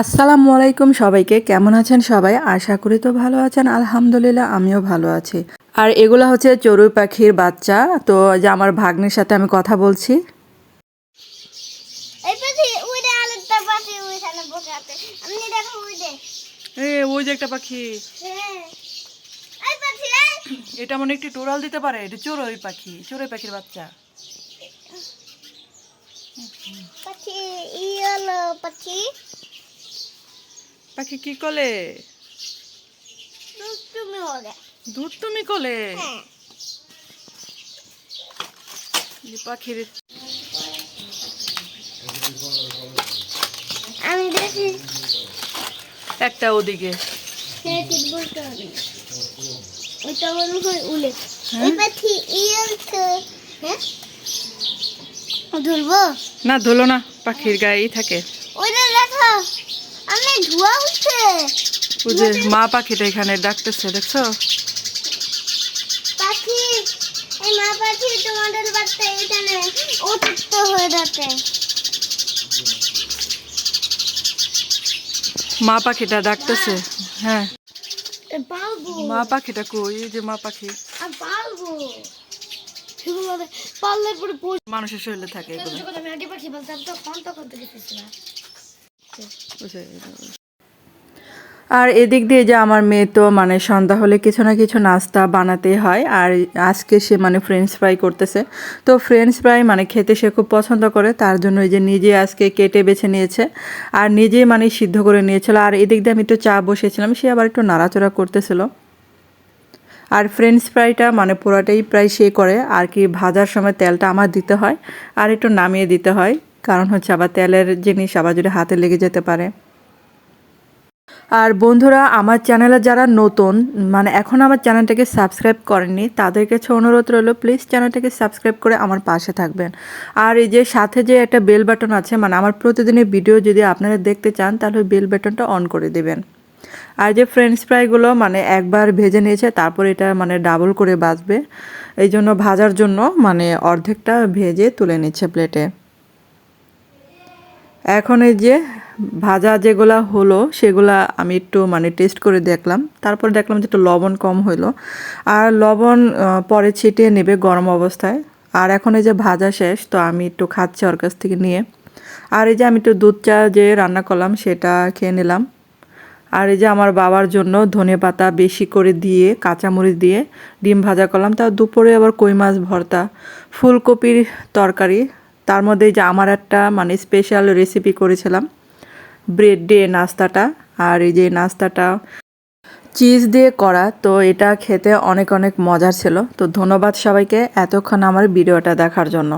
আসসালামু আলাইকুম সবাইকে, কেমন আছেন সবাই? আশা করি তো ভালো আছেন। আলহামদুলিল্লাহ আমিও ভালো আছি। আর এগুলো হচ্ছে চড়ুই পাখির বাচ্চা। তো যে আমার ভাগ্নের সাথে আমি কথা বলছি। ওই যে একটা পাখি, এটা মনে একটু টোরাল দিতে পারে। এটা চড়ুই পাখি, চড়ুই পাখির বাচ্চা। পাখি কি কলে? দুধ তুমি কলে? পাখির আমি দেখি একটা ওদিকে ওইটা মনে হয় উলে। এই পাখি ইয়েছে, হ্যাঁ ধরবো না, ধুলো না, পাখির গায়েই থাকে। ওইটা দেখো আমি ধোয়া উঠছে। ওই যে মা পাখিটা এখানে ডাকতেছে, দেখছো? পাখি, এই মা পাখি তোমাদের বাচ্চা এখানে অতিষ্ঠ হয়ে যাচ্ছে। মা পাখিটা ডাকতেছে। হ্যাঁ, পালবো মা পাখিটা কই? এই যে মা পাখি। আমি পালবো, সেগুলো পাললে পরে মানুষের শরীরে থাকে এগুলো। যখন আমি আগে পাখি বলতাম তখন তো দেখেছি না। আর এদিক দিয়ে যে আমার মেয়ে তো মানে সন্ধ্যা হলে কিছু না কিছু নাস্তা বানাতেই হয়। আর আজকে সে মানে ফ্রেঞ্চ ফ্রাই করতেছে। তো ফ্রেঞ্চ ফ্রাই মানে খেতে সে খুব পছন্দ করে, তার জন্য এই যে নিজে আজকে কেটে বেছে নিয়েছে আর নিজেই মানে সিদ্ধ করে নিয়েছিল। আর এদিক দিয়ে আমি একটু চা বসিয়েছিলাম, সে আবার একটু নাড়াচড়া করতেছিল। আর ফ্রেঞ্চ ফ্রাইটা মানে পুরোটাই প্রায় সে করে, আর কি ভাজার সময় তেলটা আমার দিতে হয় আর একটু নামিয়ে দিতে হয়, কারণ হচ্ছে আবার তেলের জিনিস আবার যদি হাতে লেগে যেতে পারে। আর বন্ধুরা, আমার চ্যানেলে যারা নতুন মানে এখন আমার চ্যানেলটাকে সাবস্ক্রাইব করেননি, তাদের কাছে অনুরোধ রইল প্লিজ চ্যানেলটাকে সাবস্ক্রাইব করে আমার পাশে থাকবেন। আর এই যে সাথে যে একটা বেল বাটন আছে, মানে আমার প্রতিদিনের ভিডিও যদি আপনারা দেখতে চান তাহলে বেল বাটনটা অন করে দেবেন। আর যে ফ্রেঞ্চ ফ্রাইগুলো মানে একবার ভেজে নিয়েছে, তারপর এটা মানে ডাবল করে ভাজবে, এই জন্য ভাজার জন্য মানে অর্ধেকটা ভেজে তুলে নিচ্ছে প্লেটে। এখন এই যে ভাজা যেগুলা হলো সেগুলা আমি একটু মানে টেস্ট করে দেখলাম, তারপর দেখলাম যে একটু লবণ কম হইলো। আর লবণ পরে ছিটিয়ে নেবে গরম অবস্থায়। আর এখন এই যে ভাজা শেষ, তো আমি একটু খাচ্ছি ওর কাছ থেকে নিয়ে। আর এই যে আমি একটু দুধ চা যে রান্না করলাম সেটা খেয়ে নিলাম। আর এই যে আমার বাবার জন্য ধনেপাতা বেশি করে দিয়ে কাঁচামরিচ দিয়ে ডিম ভাজা করলাম। তার দুপুরে আবার কই মাছ ভর্তা, ফুলকপির তরকারি, তার মধ্যে যে আমার একটা মানে স্পেশাল রেসিপি করেছিলাম ব্রেড দিয়ে নাস্তাটা। আর এই যে নাস্তাটা চিজ দিয়ে করা, তো এটা খেতে অনেক অনেক মজার ছিল। তো ধন্যবাদ সবাইকে এতক্ষণ আমার ভিডিওটা দেখার জন্য।